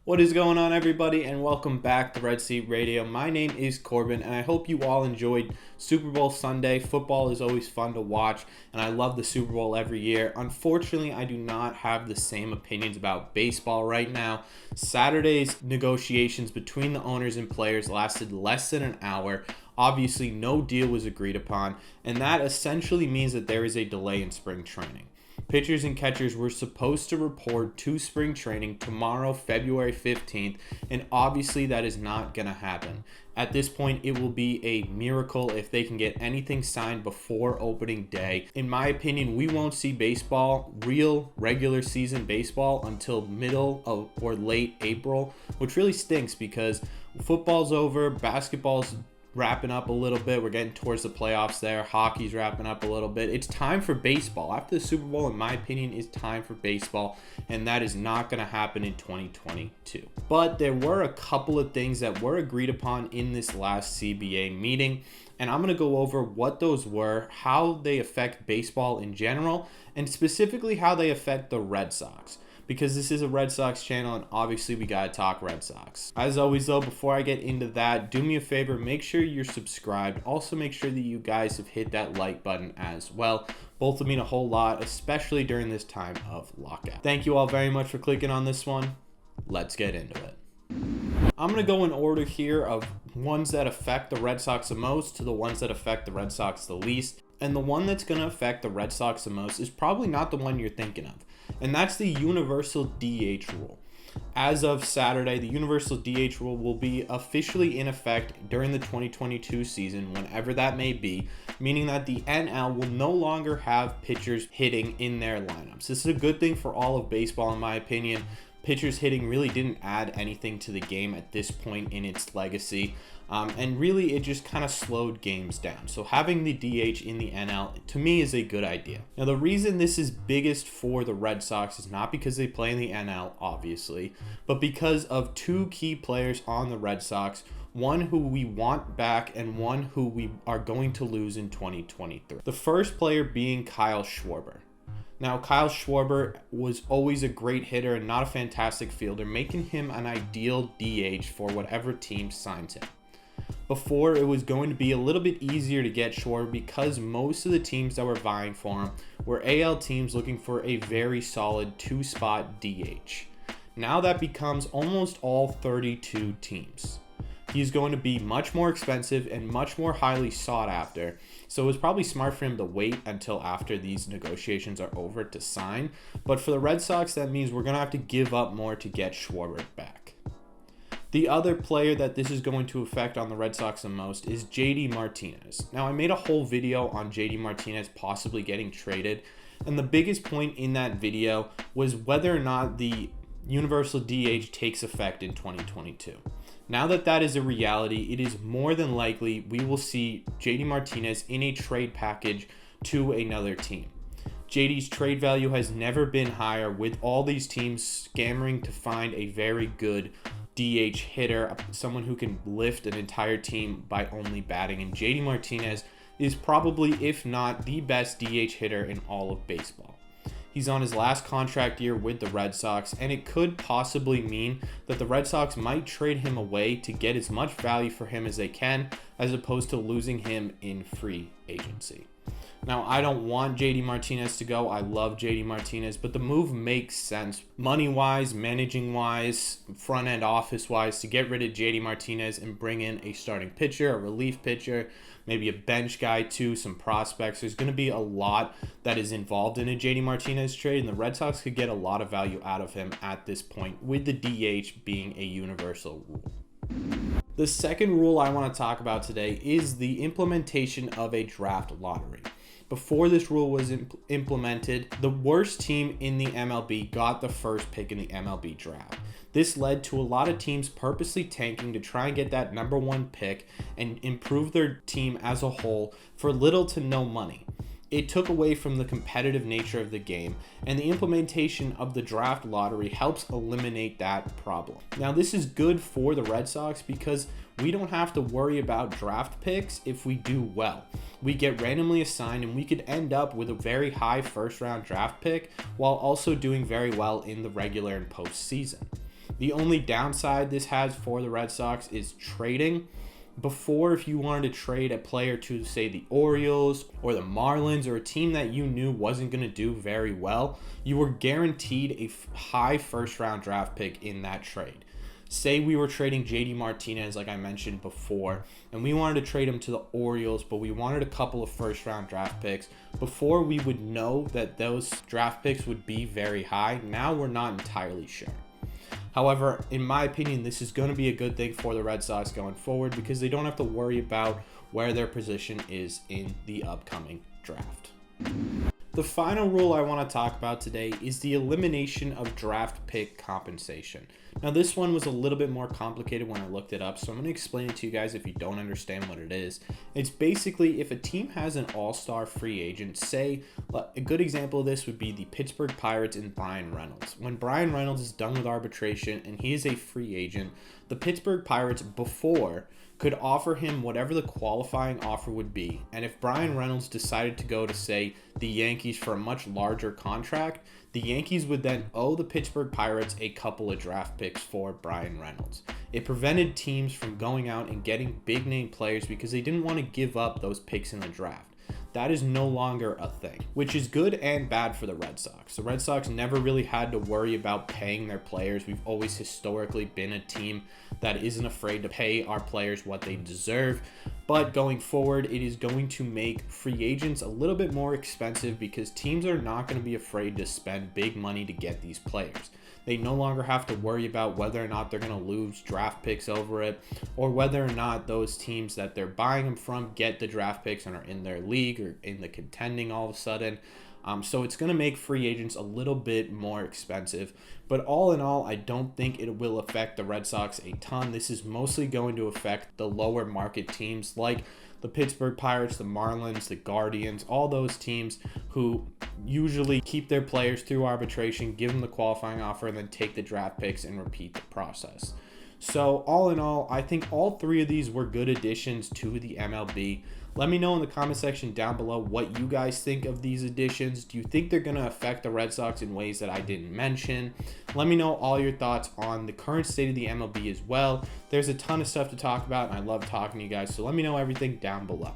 What is going on, everybody, and welcome back to Red Seat Radio. My name is Corbin, and I hope you all enjoyed Super Bowl Sunday. Football is always fun to watch, and I love the Super Bowl every year. Unfortunately, I do not have the same opinions about baseball right now. Saturday's negotiations between the owners and players lasted less than an hour. Obviously, no deal was agreed upon, and that essentially means that there is a delay in spring training. Pitchers and catchers were supposed to report to spring training tomorrow, February 15th, and obviously that is not going to happen. At this point, it will be a miracle if they can get anything signed before opening day. In my opinion, we won't see baseball, real regular season baseball, until middle of or late April, which really stinks because football's over, basketball's wrapping up a little bit. We're getting towards the playoffs there. Hockey's wrapping up a little bit. It's time for baseball. After the Super Bowl, in my opinion, is time for baseball, and that is not going to happen in 2022. But there were a couple of things that were agreed upon in this last CBA meeting, and I'm going to go over what those were, how they affect baseball in general, and specifically how they affect the Red Sox. Because this is a Red Sox channel, and obviously we gotta talk Red Sox. As always though, before I get into that, do me a favor, make sure you're subscribed. Also make sure that you guys have hit that like button as well. Both will mean a whole lot, especially during this time of lockout. Thank you all very much for clicking on this one. Let's get into it. I'm gonna go in order here of ones that affect the Red Sox the most to the ones that affect the Red Sox the least. And the one that's going to affect the Red Sox the most is probably not the one you're thinking of. And that's the universal DH rule. As of Saturday, the universal DH rule will be officially in effect during the 2022 season, whenever that may be, meaning that the NL will no longer have pitchers hitting in their lineups. This is a good thing for all of baseball, in my opinion. Pitchers hitting really didn't add anything to the game at this point in its legacy. And really, it just kind of slowed games down. So having the DH in the NL, to me, is a good idea. Now, the reason this is biggest for the Red Sox is not because they play in the NL, obviously, but because of two key players on the Red Sox, one who we want back and one who we are going to lose in 2023. The first player being Kyle Schwarber. Now, Kyle Schwarber was always a great hitter and not a fantastic fielder, making him an ideal DH for whatever team signs him. Before, it was going to be a little bit easier to get Schwarber because most of the teams that were vying for him were AL teams looking for a very solid two-spot DH. Now that becomes almost all 32 teams. He's going to be much more expensive and much more highly sought after. So it was probably smart for him to wait until after these negotiations are over to sign. But for the Red Sox, that means we're going to have to give up more to get Schwarber back. The other player that this is going to affect on the Red Sox the most is JD Martinez. Now, I made a whole video on JD Martinez possibly getting traded. And the biggest point in that video was whether or not the universal DH takes effect in 2022. Now that that is a reality, it is more than likely we will see JD Martinez in a trade package to another team. JD's trade value has never been higher, with all these teams scammering to find a very good DH hitter, someone who can lift an entire team by only batting. And JD Martinez is probably, if not the best DH hitter in all of baseball. He's on his last contract year with the Red Sox, and it could possibly mean that the Red Sox might trade him away to get as much value for him as they can, as opposed to losing him in free agency. Now, I don't want JD Martinez to go. I love JD Martinez, but the move makes sense money-wise, managing-wise, front-end office-wise, to get rid of JD Martinez and bring in a starting pitcher, a relief pitcher, maybe a bench guy too, some prospects. There's going to be a lot that is involved in a JD Martinez trade, and the Red Sox could get a lot of value out of him at this point, with the DH being a universal rule. The second rule I want to talk about today is the implementation of a draft lottery. Before this rule was implemented, the worst team in the MLB got the first pick in the MLB draft. This led to a lot of teams purposely tanking to try and get that number one pick and improve their team as a whole for little to no money. It took away from the competitive nature of the game, and the implementation of the draft lottery helps eliminate that problem. Now, this is good for the Red Sox because we don't have to worry about draft picks if we do well. We get randomly assigned, and we could end up with a very high first-round draft pick while also doing very well in the regular and postseason. The only downside this has for the Red Sox is trading. Before, if you wanted to trade a player to, say, the Orioles or the Marlins, or a team that you knew wasn't going to do very well, you were guaranteed a high first-round draft pick in that trade. Say we were trading JD Martinez, like I mentioned before, and we wanted to trade him to the Orioles, but we wanted a couple of first-round draft picks. Before, we would know that those draft picks would be very high. Now we're not entirely sure. However, in my opinion, this is going to be a good thing for the Red Sox going forward because they don't have to worry about where their position is in the upcoming draft. The final rule I want to talk about today is the elimination of draft pick compensation. Now, this one was a little bit more complicated when I looked it up, so I'm going to explain it to you guys if you don't understand what it is. It's basically if a team has an all-star free agent, say, a good example of this would be the Pittsburgh Pirates and Bryan Reynolds. When Bryan Reynolds is done with arbitration and he is a free agent, the Pittsburgh Pirates before could offer him whatever the qualifying offer would be. And if Bryan Reynolds decided to go to, say, the Yankees for a much larger contract, the Yankees would then owe the Pittsburgh Pirates a couple of draft picks for Bryan Reynolds. It prevented teams from going out and getting big name players because they didn't want to give up those picks in the draft. That is no longer a thing, which is good and bad for the Red Sox. The Red Sox never really had to worry about paying their players. We've always historically been a team that isn't afraid to pay our players what they deserve. But going forward, it is going to make free agents a little bit more expensive because teams are not going to be afraid to spend big money to get these players. They no longer have to worry about whether or not they're going to lose draft picks over it, or whether or not those teams that they're buying them from get the draft picks and are in their league or in the contending all of a sudden. So it's going to make free agents a little bit more expensive. But all in all, I don't think it will affect the Red Sox a ton. This is mostly going to affect the lower market teams like the Pittsburgh Pirates, the Marlins, the Guardians, all those teams who usually keep their players through arbitration, give them the qualifying offer, and then take the draft picks and repeat the process. So all in all, I think all three of these were good additions to the MLB. Let me know in the comment section down below what you guys think of these additions. Do you think they're going to affect the Red Sox in ways that I didn't mention? Let me know all your thoughts on the current state of the MLB as well. There's a ton of stuff to talk about, and I love talking to you guys, so let me know everything down below.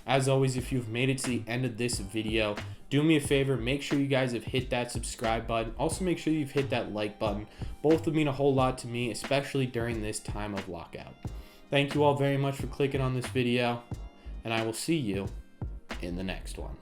As always, if you've made it to the end of this video, do me a favor, make sure you guys have hit that subscribe button. Also, make sure you've hit that like button. Both would mean a whole lot to me, especially during this time of lockout. Thank you all very much for clicking on this video, and I will see you in the next one.